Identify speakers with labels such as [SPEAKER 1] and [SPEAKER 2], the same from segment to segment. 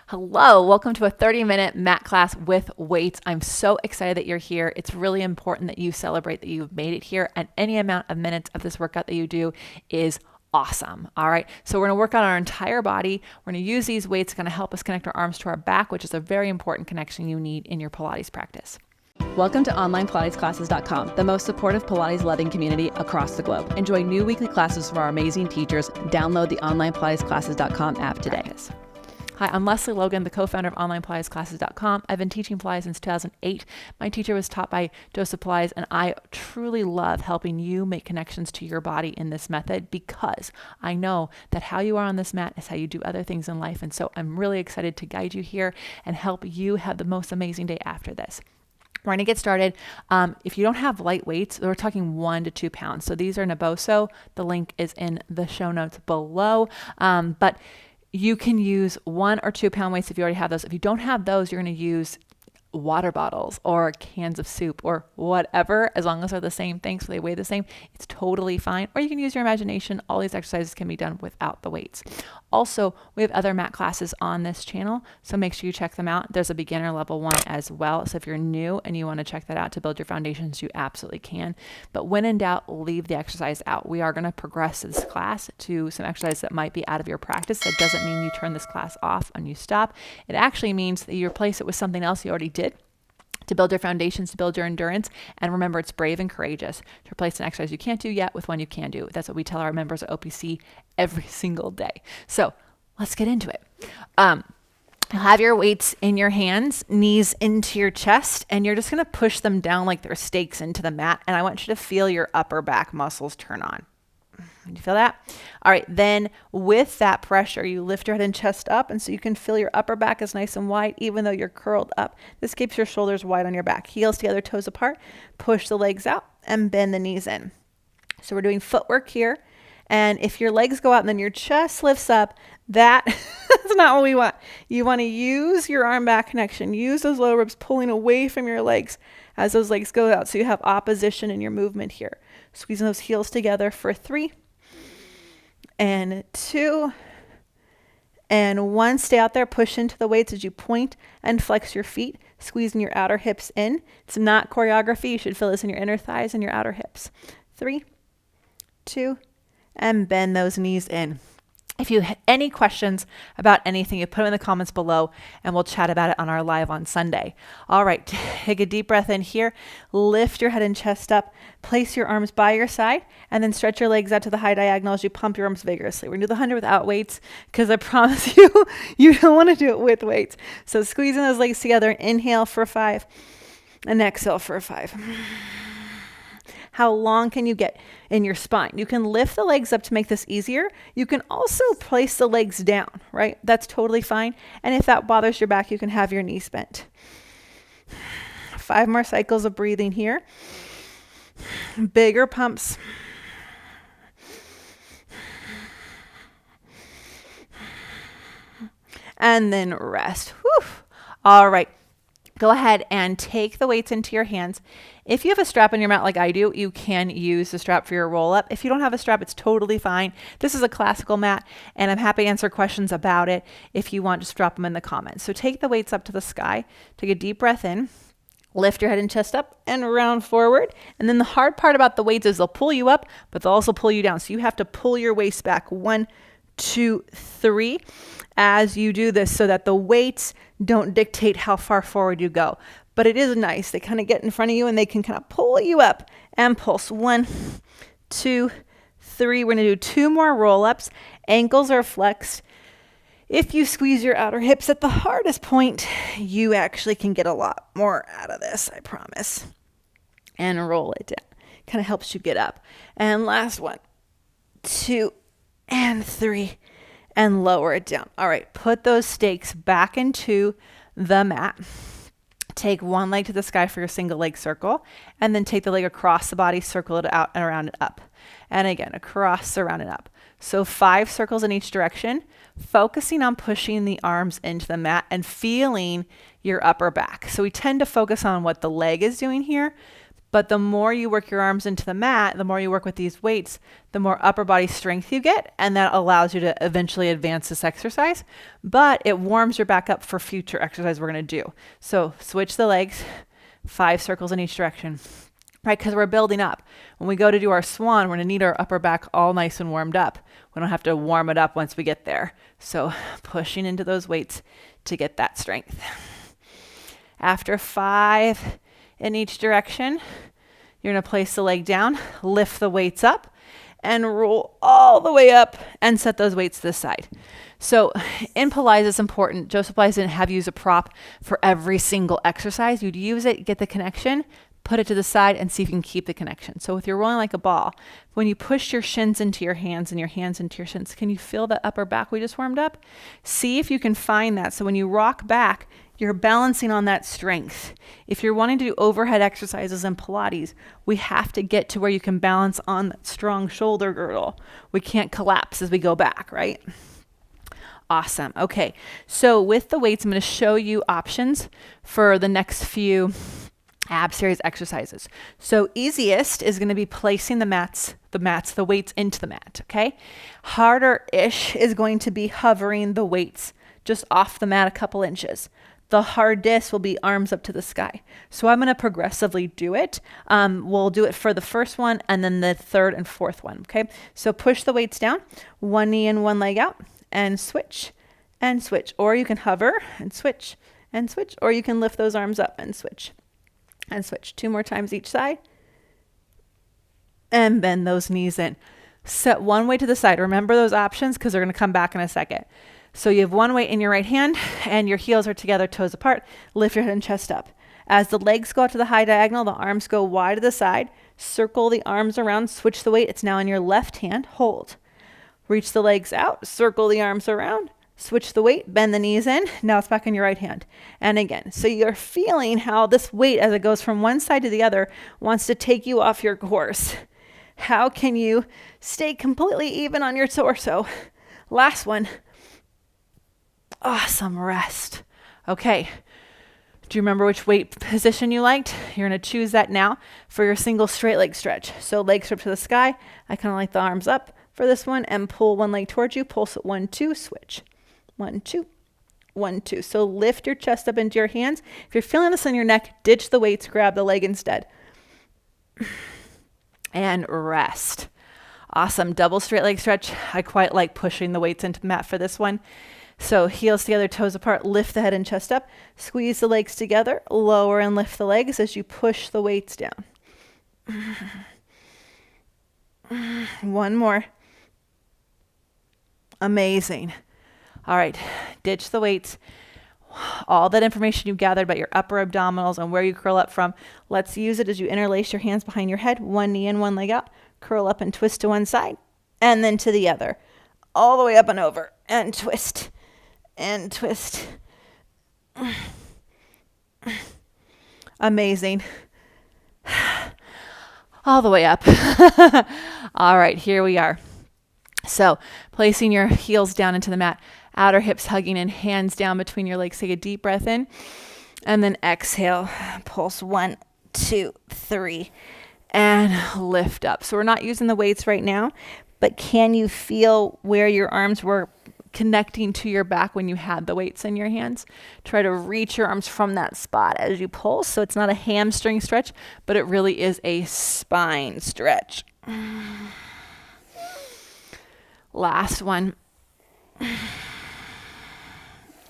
[SPEAKER 1] Hello, welcome to a 30-minute mat class with weights. I'm so excited that you're here. It's really important that you celebrate that you've made it here, and any amount of minutes of this workout that you do is awesome. All right, so we're going to work on our entire body. We're going to use these weights, going to help us connect our arms to our back, which is a very important connection you need in your Pilates practice.
[SPEAKER 2] Welcome to OnlinePilatesClasses.com, the most supportive Pilates-loving community across the globe. Enjoy new weekly classes from our amazing teachers. Download the OnlinePilatesClasses.com app today.
[SPEAKER 1] Hi, I'm Lesley Logan, the co-founder of OnlinePilatesClasses.com. I've been teaching Pilates since 2008. My teacher was taught by Joseph Pilates, and I truly love helping you make connections to your body in this method because I know that how you are on this mat is how you do other things in life. And so I'm really excited to guide you here and help you have the most amazing day after this. We're going to get started. If you don't have light weights, we're talking 1 to 2 pounds. So these are Naboso. The link is in the show notes below. But you can use 1 or 2 pound weights if you already have those. If you don't have those, you're going to use water bottles or cans of soup or whatever, as long as they're the same thing, so they weigh the same, it's totally fine. Or you can use your imagination. All these exercises can be done without the weights. Also, we have other mat classes on this channel, so make sure you check them out. There's a beginner level one as well, so if you're new and you want to check that out to build your foundations, you absolutely can. But when in doubt, leave the exercise out. We are going to progress this class to some exercises that might be out of your practice. That doesn't mean you turn this class off and you stop. It actually means that you replace it with something else you already did to build your foundations, to build your endurance. And remember, it's brave and courageous to replace an exercise you can't do yet with one you can do. That's what we tell our members at OPC every single day. So let's get into it. Have your weights in your hands, knees into your chest, and you're just going to push them down like they're stakes into the mat. And I want you to feel your upper back muscles turn on. You feel that? All right, then with that pressure, you lift your head and chest up, and so you can feel your upper back is nice and wide, even though you're curled up. This keeps your shoulders wide on your back. Heels together, toes apart. Push the legs out and bend the knees in. So we're doing footwork here. And if your legs go out and then your chest lifts up, that's not what we want. You want to use your arm back connection. Use those lower ribs pulling away from your legs as those legs go out, so you have opposition in your movement here. Squeezing those heels together for 3 and 2 and 1. Stay out there. Push into the weights as you point and flex your feet, squeezing your outer hips in. It's not choreography. You should feel this in your inner thighs and your outer hips. 3, 2, and bend those knees in. If you have any questions about anything, you put them in the comments below and we'll chat about it on our live on Sunday. All right, take a deep breath in here. Lift your head and chest up. Place your arms by your side and then stretch your legs out to the high diagonal as you pump your arms vigorously. We're going to do the 100 without weights because I promise you, you don't want to do it with weights. So squeezing those legs together, inhale for 5 and exhale for 5. How long can you get in your spine? You can lift the legs up to make this easier. You can also place the legs down, right? That's totally fine. And if that bothers your back, you can have your knees bent. 5 more cycles of breathing here. Bigger pumps. And then rest. Whew. All right. Go ahead and take the weights into your hands. If you have a strap on your mat like I do, you can use the strap for your roll up. If you don't have a strap, it's totally fine. This is a classical mat, and I'm happy to answer questions about it. If you want, just drop them in the comments. So take the weights up to the sky. Take a deep breath in. Lift your head and chest up and round forward. And then the hard part about the weights is they'll pull you up, but they'll also pull you down. So you have to pull your waist back 1, 2, 3 as you do this so that the weights don't dictate how far forward you go. But it is nice. They kind of get in front of you and they can kind of pull you up and pulse. 1, 2, 3. We're going to do 2 more roll-ups. Ankles are flexed. If you squeeze your outer hips at the hardest point, you actually can get a lot more out of this, I promise. And roll it down. Kind of helps you get up. And last 1, 2, and 3. And lower it down. All right, put those stakes back into the mat. Take one leg to the sky for your single leg circle, and then take the leg across the body, circle it out and around and up. And again, across, around and up. So 5 circles in each direction, focusing on pushing the arms into the mat and feeling your upper back. So we tend to focus on what the leg is doing here, But the more you work your arms into the mat, the more you work with these weights, the more upper body strength you get, and that allows you to eventually advance this exercise. But it warms your back up for future exercise we're going to do. So switch the legs, 5 circles in each direction, right? Because we're building up. When we go to do our swan, we're going to need our upper back all nice and warmed up. We don't have to warm it up once we get there. So pushing into those weights to get that strength. After 5 in each direction, you're going to place the leg down, lift the weights up, and roll all the way up and set those weights to the side. So in Pilates, it's important. Joseph Pilates didn't have you use a prop for every single exercise. You'd use it, get the connection, put it to the side, and see if you can keep the connection. So with your rolling like a ball, when you push your shins into your hands and your hands into your shins, can you feel the upper back we just warmed up? See if you can find that. So when you rock back, you're balancing on that strength. If you're wanting to do overhead exercises in Pilates, we have to get to where you can balance on that strong shoulder girdle. We can't collapse as we go back, right? Awesome. Okay, so with the weights, I'm going to show you options for the next few ab series exercises. So easiest is going to be placing the weights into the mat, okay? Harder-ish is going to be hovering the weights just off the mat a couple inches. The hardest will be arms up to the sky. So I'm going to progressively do it. We'll do it for the first one and then the third and fourth one, okay? So push the weights down, one knee and one leg out, and switch, or you can hover and switch, or you can lift those arms up and switch. 2 more times each side, and bend those knees in. Set one weight to the side. Remember those options because they're going to come back in a second. So you have one weight in your right hand and your heels are together, toes apart. Lift your head and chest up. As the legs go out to the high diagonal, the arms go wide to the side. Circle the arms around, switch the weight. It's now in your left hand. Hold. Reach the legs out, circle the arms around, switch the weight, bend the knees in. Now it's back in your right hand. And again, so you're feeling how this weight, as it goes from one side to the other, wants to take you off your course. How can you stay completely even on your torso? Last one. Awesome, rest. Okay. Do you remember which weight position you liked? You're going to choose that now for your single straight leg stretch. So legs up to the sky. I kind of like the arms up for this one, and pull one leg towards you. Pulse it 1, 2, switch. 1, 2, 1, 2. So lift your chest up into your hands. If you're feeling this in your neck, ditch the weights, grab the leg instead. And rest. Awesome. Double straight leg stretch. I quite like pushing the weights into the mat for this one. So heels together, toes apart, lift the head and chest up, squeeze the legs together, lower and lift the legs as you push the weights down. One more. Amazing. All right, ditch the weights. All that information you've gathered about your upper abdominals and where you curl up from, let's use it as you interlace your hands behind your head, one knee and one leg out, curl up and twist to one side, and then to the other, all the way up and over, and twist. And twist. Amazing. All the way up. All right, here we are. So placing your heels down into the mat, outer hips hugging in, hands down between your legs. Take a deep breath in and then exhale. Pulse 1, 2, 3, and lift up. So we're not using the weights right now, but can you feel where your arms were connecting to your back when you had the weights in your hands? Try to reach your arms from that spot as you pulse. So it's not a hamstring stretch, but it really is a spine stretch. Last one.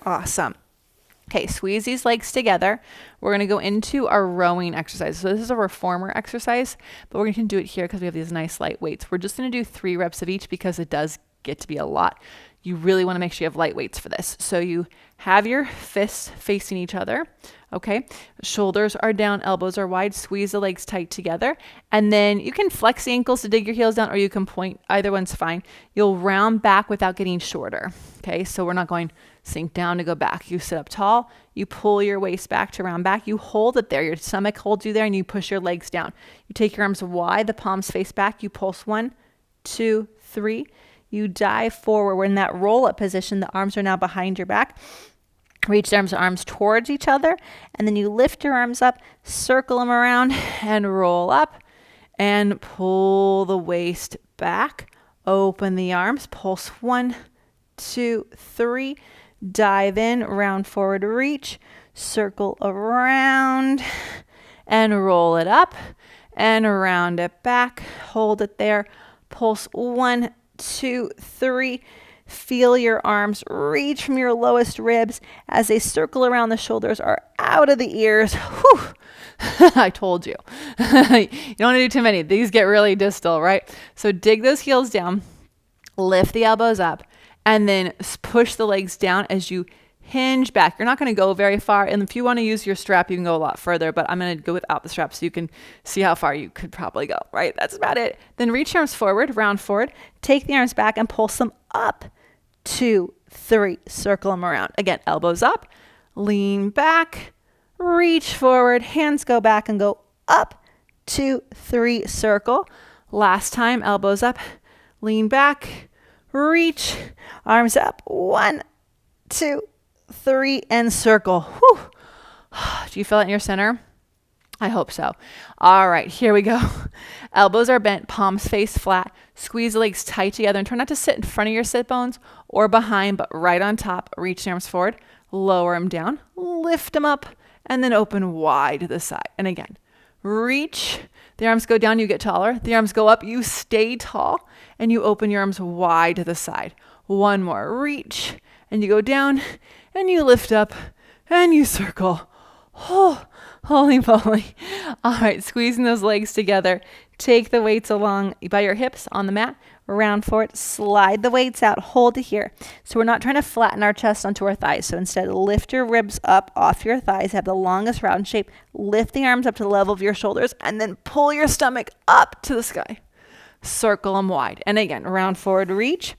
[SPEAKER 1] Awesome. Okay, squeeze these legs together. We're going to go into our rowing exercise. So this is a reformer exercise, but we're going to do it here because we have these nice light weights. We're just going to do 3 reps of each because it does get to be a lot. You really want to make sure you have light weights for this. So you have your fists facing each other. Okay. Shoulders are down, elbows are wide, squeeze the legs tight together. And then you can flex the ankles to dig your heels down, or you can point. Either one's fine. You'll round back without getting shorter. Okay. So we're not going sink down to go back. You sit up tall, you pull your waist back to round back, you hold it there. Your stomach holds you there and you push your legs down. You take your arms wide, the palms face back. You pulse 1, 2, 3. You dive forward. We're in that roll-up position. The arms are now behind your back. Reach the arms towards each other, and then you lift your arms up, circle them around, and roll up, and pull the waist back. Open the arms, pulse 1, 2, 3. Dive in, round forward, reach, circle around, and roll it up, and round it back. Hold it there. Pulse 1, 2, 3. Feel your arms reach from your lowest ribs as they circle around the shoulders or out of the ears. Whew. I told you. You don't want to do too many. These get really distal, right? So dig those heels down, lift the elbows up, and then push the legs down as you hinge back. You're not going to go very far. And if you want to use your strap, you can go a lot further, but I'm going to go without the strap so you can see how far you could probably go, right? That's about it. Then reach your arms forward, round forward, take the arms back and pulse them up. 2, 3, circle them around. Again, elbows up, lean back, reach forward, hands go back and go up, 2, 3, circle. Last time, elbows up, lean back, reach, arms up, 1, 2, 3, and circle. Whew. Do you feel it in your center? I hope so. All right, here we go. Elbows are bent, palms face flat. Squeeze the legs tight together and try not to sit in front of your sit bones or behind, but right on top. Reach the arms forward, lower them down, lift them up, and then open wide to the side. And again, reach. The arms go down, you get taller. The arms go up, you stay tall, and you open your arms wide to the side. One more. Reach, and you go down, and you lift up, and you circle. Oh, holy moly. All right, squeezing those legs together. Take the weights along by your hips on the mat, round forward, slide the weights out, hold it here. So we're not trying to flatten our chest onto our thighs. So instead, lift your ribs up off your thighs, have the longest round shape, lift the arms up to the level of your shoulders, and then pull your stomach up to the sky. Circle them wide. And again, round forward, reach.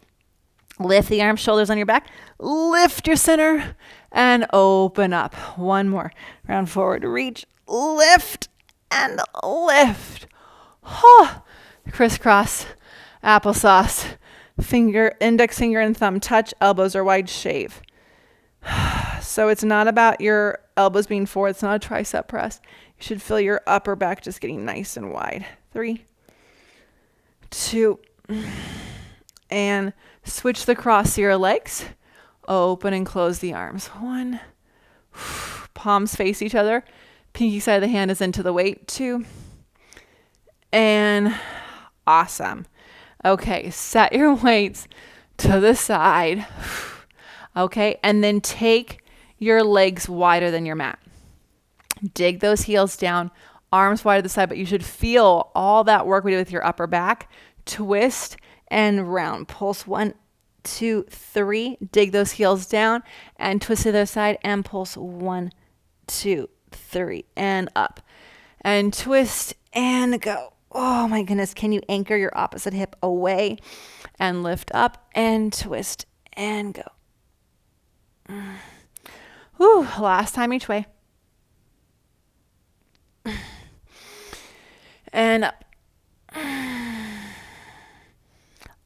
[SPEAKER 1] Lift the arms, shoulders on your back. Lift your center and open up. One more. Round forward, reach, lift, and lift. Oh, crisscross, applesauce, index finger and thumb touch, elbows are wide, shave. So it's not about your elbows being forward. It's not a tricep press. You should feel your upper back just getting nice and wide. 3, 2, and switch the cross to your legs. Open and close the arms. 1, palms face each other. Pinky side of the hand is into the weight. 2, and awesome. Okay, set your weights to the side. Okay, and then take your legs wider than your mat. Dig those heels down, arms wide to the side, but you should feel all that work we did with your upper back. Twist and round. Pulse 1, 2, 3. Dig those heels down and twist to the other side and pulse 1, 2, 3 and up. And twist and go. Oh my goodness. Can you anchor your opposite hip away and lift up and twist and go. Whew, last time each way. And up.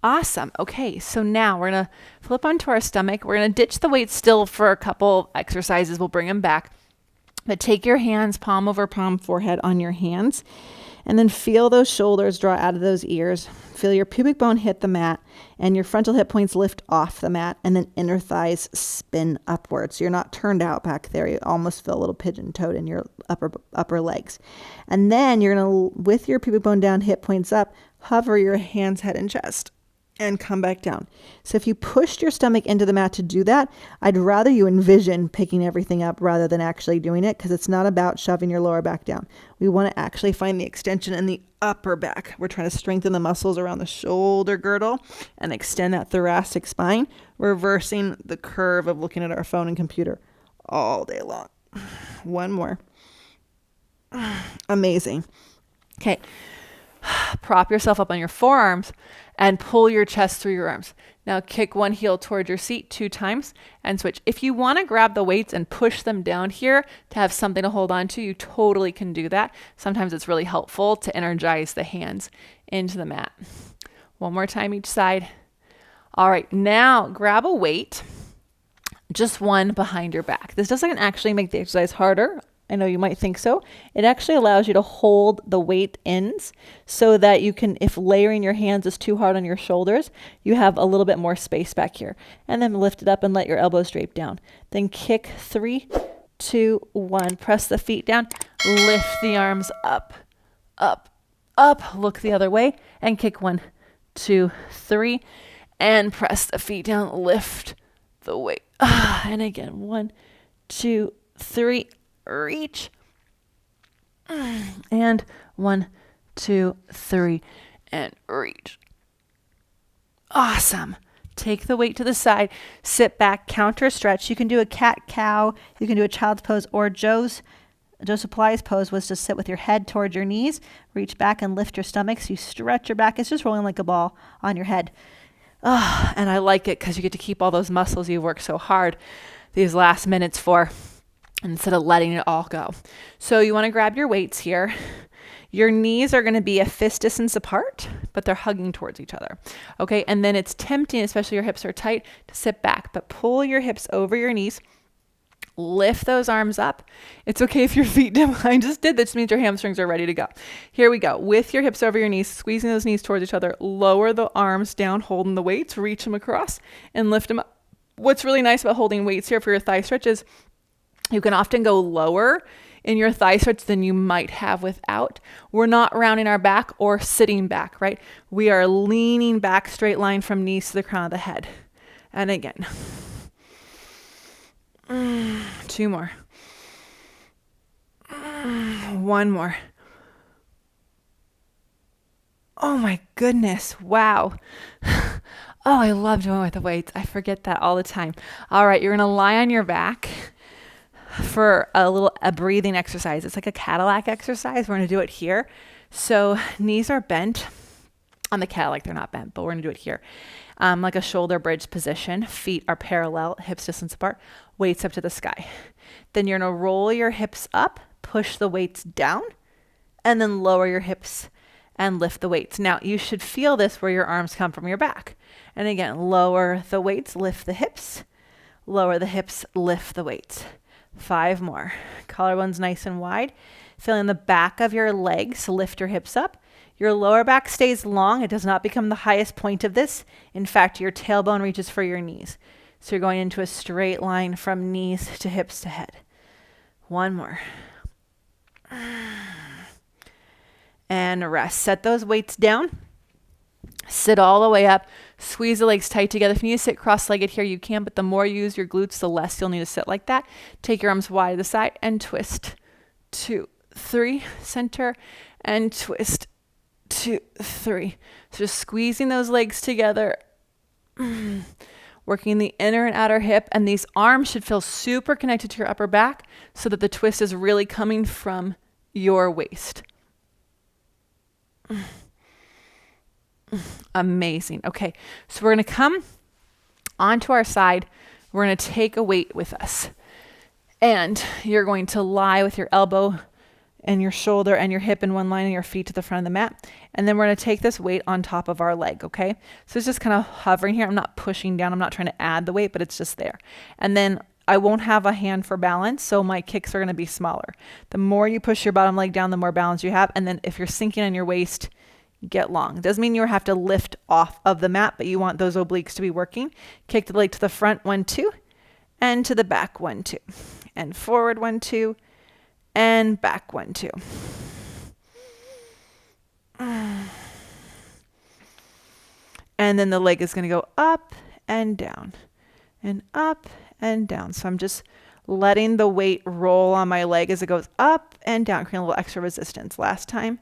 [SPEAKER 1] Awesome. Okay, so now we're going to flip onto our stomach. We're going to ditch the weights still for a couple exercises. We'll bring them back. But take your hands, palm over palm, forehead on your hands. And then feel those shoulders draw out of those ears. Feel your pubic bone hit the mat and your frontal hip points lift off the mat, and then inner thighs spin upwards. So you're not turned out back there. You almost feel a little pigeon-toed in your upper legs. And then you're going to, with your pubic bone down, hip points up, hover your hands, head, and chest, and come back down. So if you pushed your stomach into the mat to do that, I'd rather you envision picking everything up rather than actually doing it, because it's not about shoving your lower back down. We want to actually find the extension in the upper back. We're trying to strengthen the muscles around the shoulder girdle and extend that thoracic spine, reversing the curve of looking at our phone and computer all day long. One more. Amazing. Okay. Prop yourself up on your forearms and pull your chest through your arms. Now kick one heel toward your seat 2 times and switch. If you want to grab the weights and push them down here to have something to hold on to, you totally can do that. Sometimes it's really helpful to energize the hands into the mat. One more time each side. All right, now grab a weight. just one behind your back. This doesn't actually make the exercise harder. I know you might think so. It actually allows you to hold the weight ends so that you can, if layering your hands is too hard on your shoulders, you have a little bit more space back here. And then lift it up and let your elbows drape down. Then kick 3, 2, 1. Press the feet down. Lift the arms up, up, up. Look the other way and kick 1, 2, 3. And press the feet down. Lift the weight. And again, 1, 2, 3. Reach. And 1, 2, 3. And reach. Awesome. Take the weight to the side. Sit back. Counter stretch. You can do a cat-cow. You can do a child's pose, or Joseph Pilates pose was to sit with your head towards your knees. Reach back and lift your stomach so you stretch your back. It's just rolling like a ball on your head. Oh, and I like it because you get to keep all those muscles you've worked so hard these last minutes for, instead of letting it all go. So you want to grab your weights here. Your knees are going to be a fist distance apart, but they're hugging towards each other. Okay, and then it's tempting, especially your hips are tight, to sit back, but pull your hips over your knees. Lift those arms up. It's okay if your feet down. I just did this. Means your hamstrings are ready to go. Here we go. With your hips over your knees, squeezing those knees towards each other, lower the arms down, holding the weights, reach them across and lift them up. What's really nice about holding weights here for your thigh stretch is you can often go lower in your thigh stretch than you might have without. We're not rounding our back or sitting back, right? We are leaning back, straight line from knees to the crown of the head. And again. 2 more. 1 more. Oh my goodness. Wow. Oh, I love doing with the weights. I forget that all the time. All right, you're going to lie on your back for a breathing exercise. It's like a Cadillac exercise. We're going to do it here. So knees are bent. On the Cadillac, they're not bent, but we're going to do it here. Like a shoulder bridge position. Feet are parallel, hips distance apart, weights up to the sky. Then you're going to roll your hips up, push the weights down, and then lower your hips and lift the weights. Now, you should feel this where your arms come from your back. And again, lower the weights, lift the hips, lower the hips, lift the weights. 5 more. Collarbones nice and wide. Feeling the back of your legs, lift your hips up. Your lower back stays long. It does not become the highest point of this. In fact, your tailbone reaches for your knees. So you're going into a straight line from knees to hips to head. 1 more. And rest. Set those weights down. Sit all the way up. Squeeze the legs tight together. If you need to sit cross-legged here, you can, but the more you use your glutes, the less you'll need to sit like that. Take your arms wide to the side and twist. 2, 3, center, and twist. 2, 3. So just squeezing those legs together. Working the inner and outer hip, and these arms should feel super connected to your upper back so that the twist is really coming from your waist. Amazing. Okay, so we're going to come onto our side. We're going to take a weight with us. And you're going to lie with your elbow and your shoulder and your hip in one line and your feet to the front of the mat. And then we're going to take this weight on top of our leg, okay? So it's just kind of hovering here. I'm not pushing down. I'm not trying to add the weight, but it's just there. And then I won't have a hand for balance, so my kicks are going to be smaller. The more you push your bottom leg down, the more balance you have. And then if you're sinking on your waist, get long. It doesn't mean you have to lift off of the mat, but you want those obliques to be working. Kick the leg to the front, 1, 2, and to the back, 1, 2, and forward, 1, 2, and back, 1, 2. And then the leg is going to go up and down and up and down. So I'm just letting the weight roll on my leg as it goes up and down, creating a little extra resistance. Last time.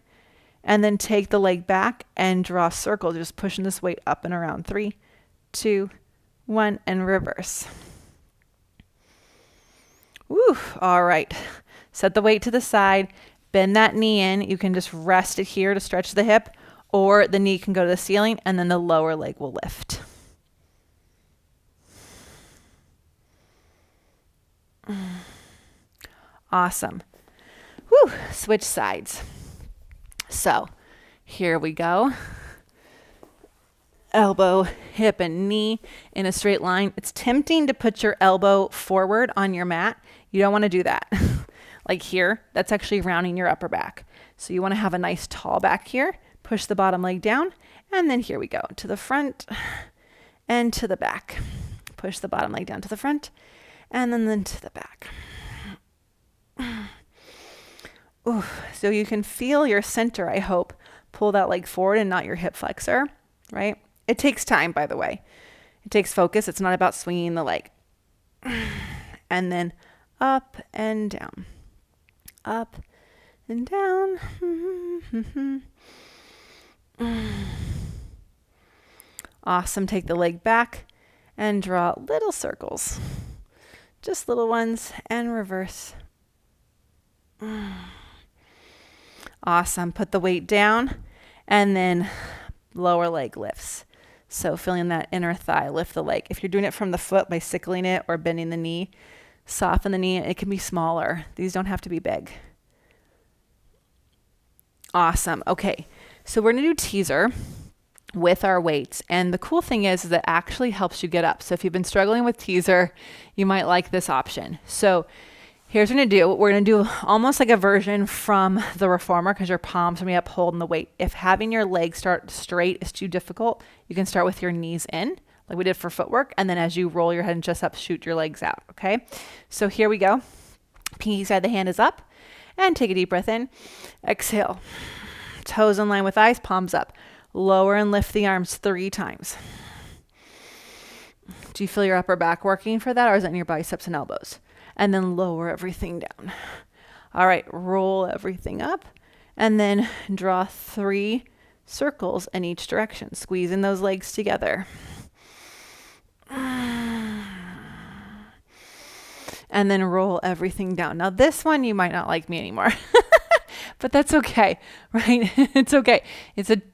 [SPEAKER 1] And then take the leg back and draw a circle, just pushing this weight up and around. 3, 2, 1, and reverse. Woo, all right. Set the weight to the side, bend that knee in. You can just rest it here to stretch the hip, or the knee can go to the ceiling, and then the lower leg will lift. Awesome. Woo, switch sides. So here we go. elbow, hip, and knee in a straight line. It's tempting to put your elbow forward on your mat. You don't want to do that. Like here, that's actually rounding your upper back. So you want to have a nice tall back here. Push the bottom leg down. And then here we go, to the front and to the back. Push the bottom leg down to the front and then to the back. Ooh, so you can feel your center, I hope. Pull that leg forward and not your hip flexor, right? It takes time, by the way. It takes focus. It's not about swinging the leg. And then up and down. Up and down. Awesome. Take the leg back and draw little circles. Just little ones and reverse. Awesome. Put the weight down and then lower leg lifts. So feeling that inner thigh, lift the leg. If you're doing it from the foot by sickling it or bending the knee, soften the knee. It can be smaller. These don't have to be big. Awesome. Okay. So we're going to do teaser with our weights. And the cool thing is it actually helps you get up. So if you've been struggling with teaser, you might like this option. So here's what we're going to do. We're going to do almost like a version from the reformer because your palms are going to be up holding the weight. If having your legs start straight is too difficult, you can start with your knees in like we did for footwork. And then as you roll your head and chest up, shoot your legs out. Okay. So here we go. Pinky side of the hand is up and take a deep breath in. Exhale. Toes in line with eyes, palms up. Lower and lift the arms 3 times. Do you feel your upper back working for that, or is that in your biceps and elbows? And then lower everything down. All right, roll everything up and then draw 3 circles in each direction, squeezing those legs together. And then roll everything down. Now this one, you might not like me anymore, but that's okay, right? It's okay.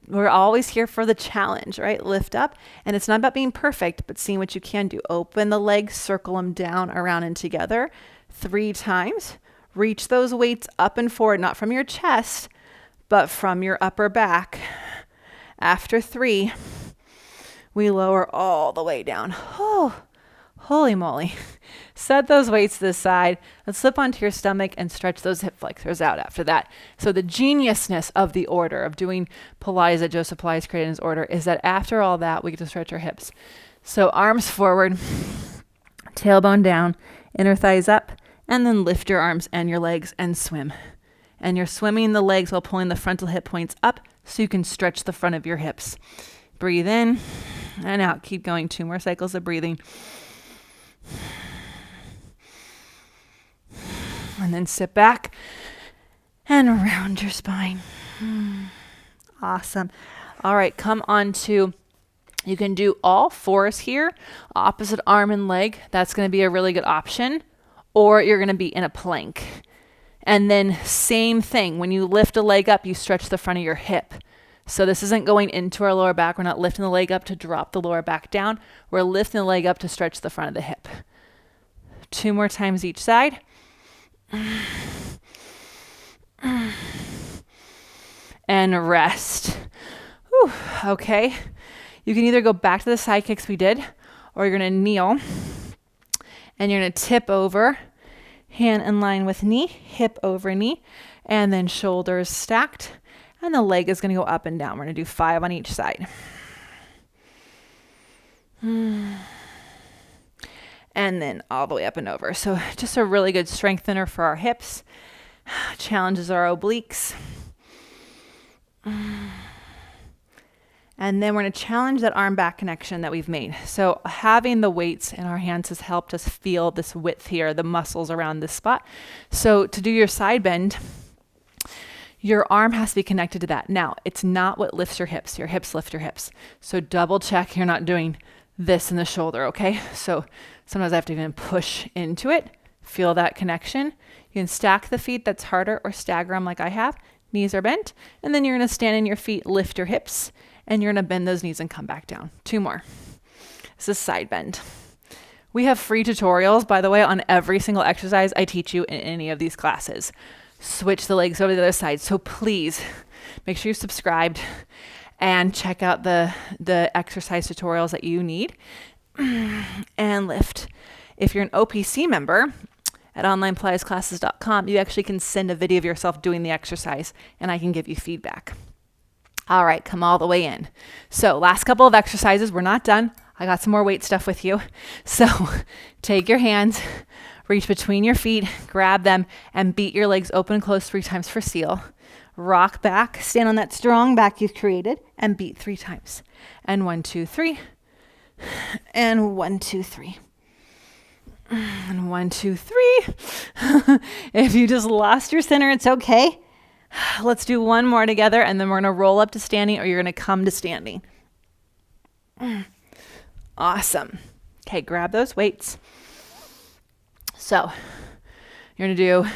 [SPEAKER 1] We're always here for the challenge, right? Lift up, and it's not about being perfect, but seeing what you can do. Open the legs, circle them down, around, and together 3 times. Reach those weights up and forward, not from your chest, but from your upper back. After 3, we lower all the way down. Oh, holy moly. Set those weights to the side and slip onto your stomach and stretch those hip flexors out after that. So the geniusness of the order of doing Pilates that Joseph Pilates created in his order is that after all that, we get to stretch our hips. So arms forward, tailbone down, inner thighs up, and then lift your arms and your legs and swim. And you're swimming the legs while pulling the frontal hip points up so you can stretch the front of your hips. Breathe in and out. Keep going. 2 more cycles of breathing. And then sit back and around your spine. Awesome. All right, come on to, you can do all 4s here, opposite arm and leg. That's going to be a really good option. Or you're going to be in a plank. And then same thing, when you lift a leg up, you stretch the front of your hip. So this isn't going into our lower back. We're not lifting the leg up to drop the lower back down. We're lifting the leg up to stretch the front of the hip. 2 more times each side. And rest. Whew, okay. You can either go back to the side kicks we did, or you're going to kneel and you're going to tip over, hand in line with knee, hip over knee, and then shoulders stacked, and the leg is going to go up and down. We're going to do 5 on each side. And then all the way up and over. So just a really good strengthener for our hips. Challenges our obliques. And then we're going to challenge that arm back connection that we've made. So having the weights in our hands has helped us feel this width here, the muscles around this spot. So to do your side bend, your arm has to be connected to that. Now, it's not what lifts your hips. Your hips lift your hips. So double check you're not doing this in the shoulder, okay? So sometimes I have to even push into it. Feel that connection. You can stack the feet, that's harder, or stagger them like I have. Knees are bent. And then you're going to stand in your feet, lift your hips, and you're going to bend those knees and come back down. 2 more. This is side bend. We have free tutorials, by the way, on every single exercise I teach you in any of these classes. Switch the legs over to the other side. So please make sure you're subscribed and check out the exercise tutorials that you need and lift. If you're an OPC member at onlinepilatesclasses.com, you actually can send a video of yourself doing the exercise and I can give you feedback. All right, come all the way in. So last couple of exercises, we're not done. I got some more weight stuff with you. So take your hands, reach between your feet, grab them, and beat your legs open and close 3 times for seal. Rock back, stand on that strong back you've created, and beat 3 times. And 1, 2, 3. And 1, 2, 3. And 1, 2, 3. If you just lost your center, it's okay. Let's do one more together, and then we're going to roll up to standing, or you're going to come to standing. Awesome. Okay, grab those weights. So you're going to do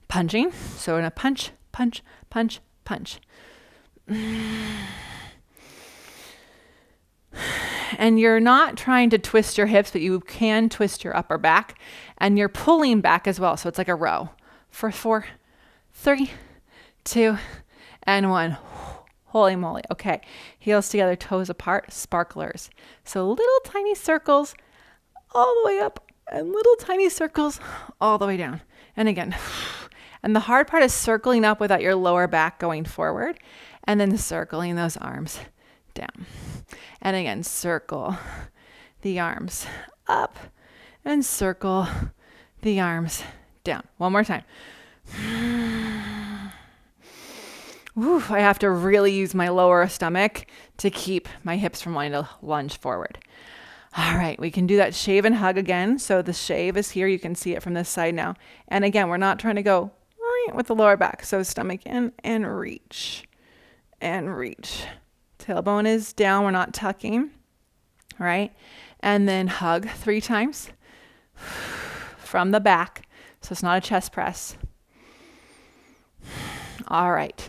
[SPEAKER 1] punching. So we're going to punch, punch, punch, punch. And you're not trying to twist your hips, but you can twist your upper back, and you're pulling back as well. So it's like a row for 4, 3, 2, and 1. Holy moly. Okay. Heels together, toes apart, sparklers. So little tiny circles all the way up and little tiny circles all the way down. And again. And the hard part is circling up without your lower back going forward, and then circling those arms down. And again, circle the arms up and circle the arms down. One more time. Whew, I have to really use my lower stomach to keep my hips from wanting to lunge forward. All right, we can do that shave and hug again. So the shave is here. You can see it from this side now. And again, we're not trying to go with the lower back. So stomach in and reach and reach. Tailbone is down. We're not tucking. All right. And then hug 3 times from the back. So it's not a chest press. All right.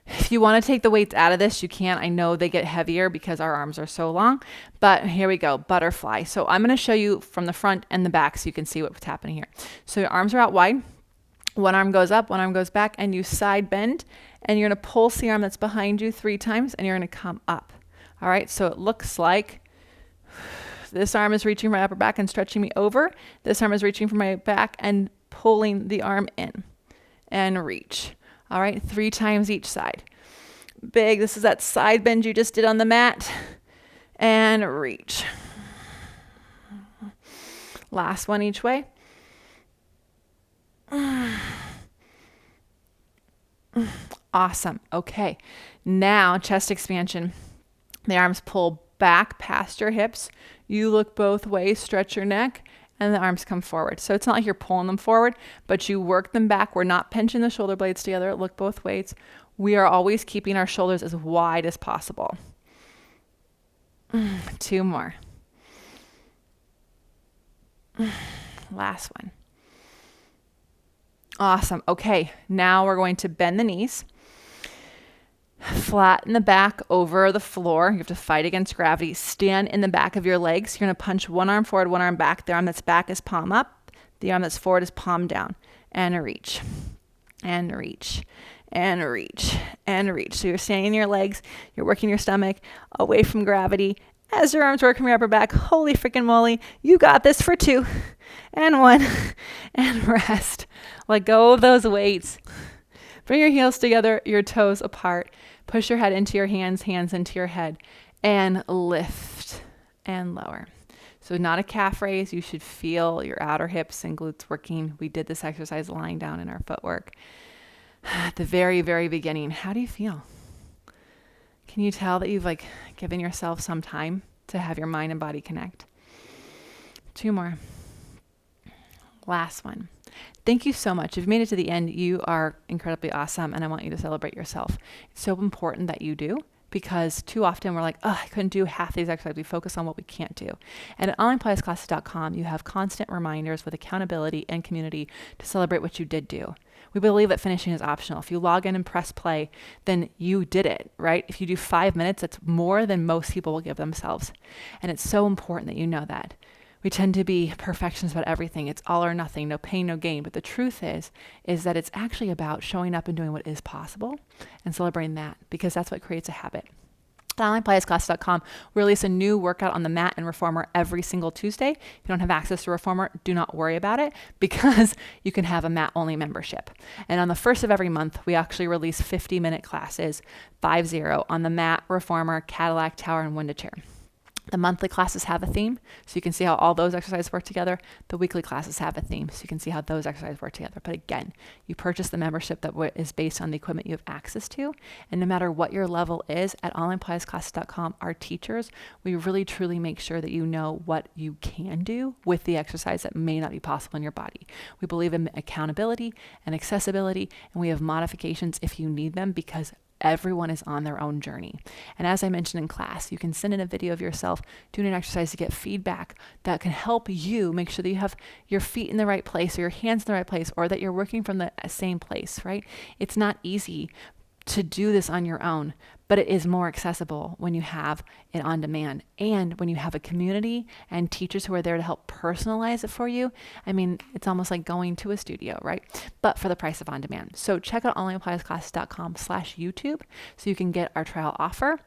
[SPEAKER 1] If you want to take the weights out of this, you can. I know they get heavier because our arms are so long, but here we go. Butterfly. So I'm going to show you from the front and the back so you can see what's happening here. So your arms are out wide. One arm goes up, one arm goes back, and you side bend, and you're going to pulse the arm that's behind you 3 times, and you're going to come up. All right. So it looks like this arm is reaching my upper back and stretching me over. This arm is reaching for my back and pulling the arm in and reach. All right, 3 times each side. Big, this is that side bend you just did on the mat. And reach. Last one each way. Awesome. Okay, now chest expansion. The arms pull back past your hips. You look both ways, stretch your neck, and the arms come forward. So it's not like you're pulling them forward, but you work them back. We're not pinching the shoulder blades together. Look both ways. We are always keeping our shoulders as wide as possible. 2 more. Last one. Awesome. Okay, now we're going to bend the knees. Flatten the back over the floor. You have to fight against gravity. Stand in the back of your legs. You're going to punch one arm forward, one arm back. The arm that's back is palm up. The arm that's forward is palm down. And reach. And reach. And reach. And reach. So you're standing in your legs. You're working your stomach away from gravity. As your arms work from your upper back. Holy freaking moly. You got this for 2. And 1. And rest. Let go of those weights. Bring your heels together, your toes apart. Push your head into your hands, hands into your head, and lift and lower. So not a calf raise. You should feel your outer hips and glutes working. We did this exercise lying down in our footwork. At the very, very beginning, how do you feel? Can you tell that you've given yourself some time to have your mind and body connect? 2 more. Last one. Thank you so much. If you've made it to the end, you are incredibly awesome, and I want you to celebrate yourself. It's so important that you do, because too often we're like, oh, I couldn't do half these exercises. We focus on what we can't do. And at onlinepilatesclasses.com, you have constant reminders with accountability and community to celebrate what you did do. We believe that finishing is optional. If you log in and press play, then you did it, right? If you do 5 minutes, that's more than most people will give themselves. And it's so important that you know that. We tend to be perfectionists about everything. It's all or nothing, no pain, no gain. But the truth is that it's actually about showing up and doing what is possible and celebrating that, because that's what creates a habit. At onlinepilatesclasses.com, we release a new workout on the mat and reformer every single Tuesday. If you don't have access to reformer, do not worry about it, because you can have a mat-only membership. And on the first of every month, we actually release 50-minute classes, 50, on the mat, reformer, Cadillac, tower, and window chair. The monthly classes have a theme, so you can see how all those exercises work together. The weekly classes have a theme, so you can see how those exercises work together. But again, you purchase the membership that is based on the equipment you have access to. And no matter what your level is, at onlinepilatesclasses.com, our teachers, we really truly make sure that you know what you can do with the exercise that may not be possible in your body. We believe in accountability and accessibility, and we have modifications if you need them, because everyone is on their own journey. And as I mentioned in class, you can send in a video of yourself doing an exercise to get feedback that can help you make sure that you have your feet in the right place, or your hands in the right place, or that you're working from the same place, right? It's not easy to do this on your own, but it is more accessible when you have it on demand, and when you have a community and teachers who are there to help personalize it for you. I mean, it's almost like going to a studio, right? But for the price of on demand. So check out onlinepilatesclasses.com/YouTube so you can get our trial offer.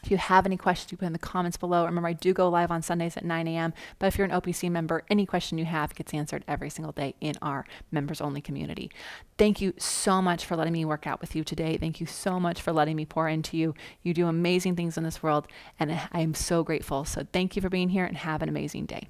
[SPEAKER 1] If you have any questions, you put in the comments below. Remember, I do go live on Sundays at 9 a.m. But if you're an OPC member, any question you have gets answered every single day in our members-only community. Thank you so much for letting me work out with you today. Thank you so much for letting me pour into you. You do amazing things in this world, and I am so grateful. So thank you for being here, and have an amazing day.